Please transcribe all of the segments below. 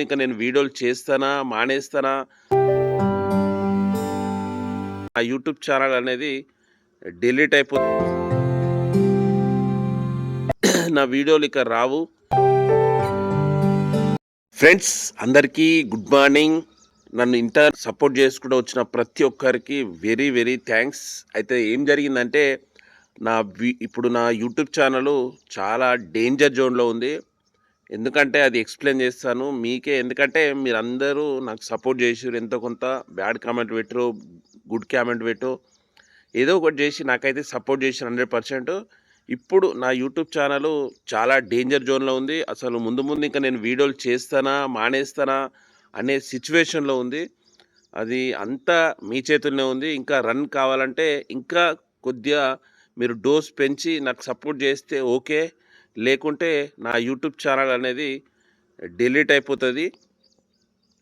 ఇంకా నేను వీడియోలు చేస్తానా? మానేస్తానా? ఆ యూట్యూబ్ ఛానల్ అనేది డిలీట్ నా వీడియోలు ఇక రావు. ఫ్రెండ్స్ అందరికీ గుడ్ మార్నింగ్. నన్ను ఇంత సపోర్ట్ చేసుకుంటూ వచ్చిన ప్రతి ఒక్కరికి వెరీ వెరీ థ్యాంక్స్. అయితే ఏం జరిగిందంటే ఇప్పుడు నా యూట్యూబ్ ఛానల్ చాలా డేంజర్ జోన్‌లో ఉంది. ఎందుకంటే అది ఎక్స్‌ప్లెయిన్ చేస్తాను మీకే. ఎందుకంటే మీరందరూ నాకు సపోర్ట్ చేసిర్రు ఎంతో కొంత. బ్యాడ్ కామెంట్ పెట్టిర్రు, గుడ్ కామెంట్ పెట్టు, ఏదో ఒకటి చేసి నాకైతే సపోర్ట్ చేసిర్రు 100%. ఇప్పుడు నా యూట్యూబ్ ఛానల్ చాలా డేంజర్ జోన్‌లో ఉంది. అసలు ముందు ముందు ఇంకా నేను వీడియోలు చేస్తానా? మానేస్తానా? అనే సిట్యుయేషన్‌లో ఉంది. అది అంతా మీ చేతుల్లోనే ఉంది. ఇంకా రన్ కావాలంటే ఇంకా కొద్దిగా మీరు డోస్ పెంచి నాకు సపోర్ట్ చేస్తే ఓకే. లేకుంటే నా యూట్యూబ్ ఛానల్ అనేది డిలీట్ అయిపోతది.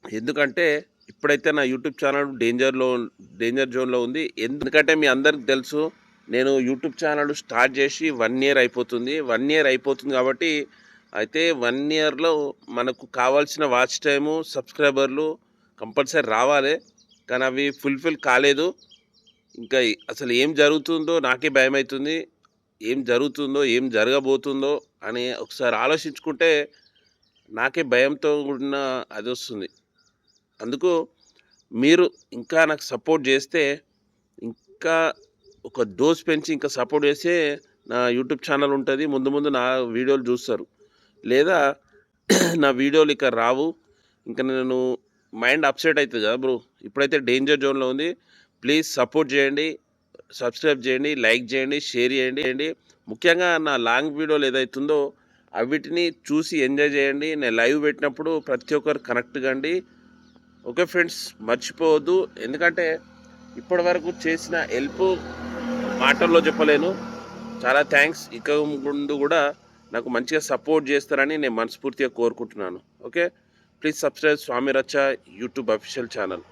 ఎందుకంటే ఇప్పుడైతే నా యూట్యూబ్ ఛానల్ డేంజర్ జోన్‌లో ఉంది. ఎందుకంటే మీ అందరికి తెలుసు నేను యూట్యూబ్ ఛానల్ స్టార్ట్ చేసి 1 ఇయర్ అయిపోతుంది. 1 ఇయర్ అయిపోతుంది కాబట్టి అయితే 1 ఇయర్‌లో మనకు కావాల్సిన వాచ్ టైము, సబ్స్క్రైబర్లు కంపల్సరీ రావాలి. కానీ అవి ఫుల్‌ఫిల్ కాలేదు. ఇంకా అసలు ఏం జరుగుతుందో నాకే భయమైతుంది. ఏం జరుగుతుందో, ఏం జరగబోతుందో అని ఒకసారి ఆలోచించుకుంటే నాకే భయంతో కూడిన అదొస్తుంది. అందుకు మీరు ఇంకా నాకు సపోర్ట్ చేస్తే, ఇంకా ఒక డోస్ పెంచి ఇంకా సపోర్ట్ చేస్తే నా యూట్యూబ్ ఛానల్ ఉంటుంది. ముందు ముందు నా వీడియోలు చూస్తారు. లేదా నా వీడియోలు ఇక రావు. ఇంకా నేను మైండ్ అప్సెట్ అవుతుంది కదా బ్రో. ఇప్పుడైతే డేంజర్ జోన్‌లో ఉంది. ప్లీజ్ సపోర్ట్ చేయండి, సబ్స్క్రైబ్ చేయండి, లైక్ చేయండి, షేర్ చేయండి. ముఖ్యంగా నా లాంగ్ వీడియోలు ఏదైతుందో అవిటిని చూసి ఎంజాయ్ చేయండి. నేను లైవ్ పెట్టినప్పుడు ప్రతి ఒక్కరు కనెక్ట్ కండి. ఓకే ఫ్రెండ్స్, మర్చిపోవద్దు. ఎందుకంటే ఇప్పటివరకు చేసిన హెల్ప్ మాటల్లో చెప్పలేను. చాలా థ్యాంక్స్. ఇక ముందు కూడా నాకు మంచిగా సపోర్ట్ చేస్తారని నేను మనస్ఫూర్తిగా కోరుకుంటున్నాను. ఓకే, ప్లీజ్ సబ్స్క్రైబ్ స్వామి రచ్చ యూట్యూబ్ అఫీషియల్ ఛానల్.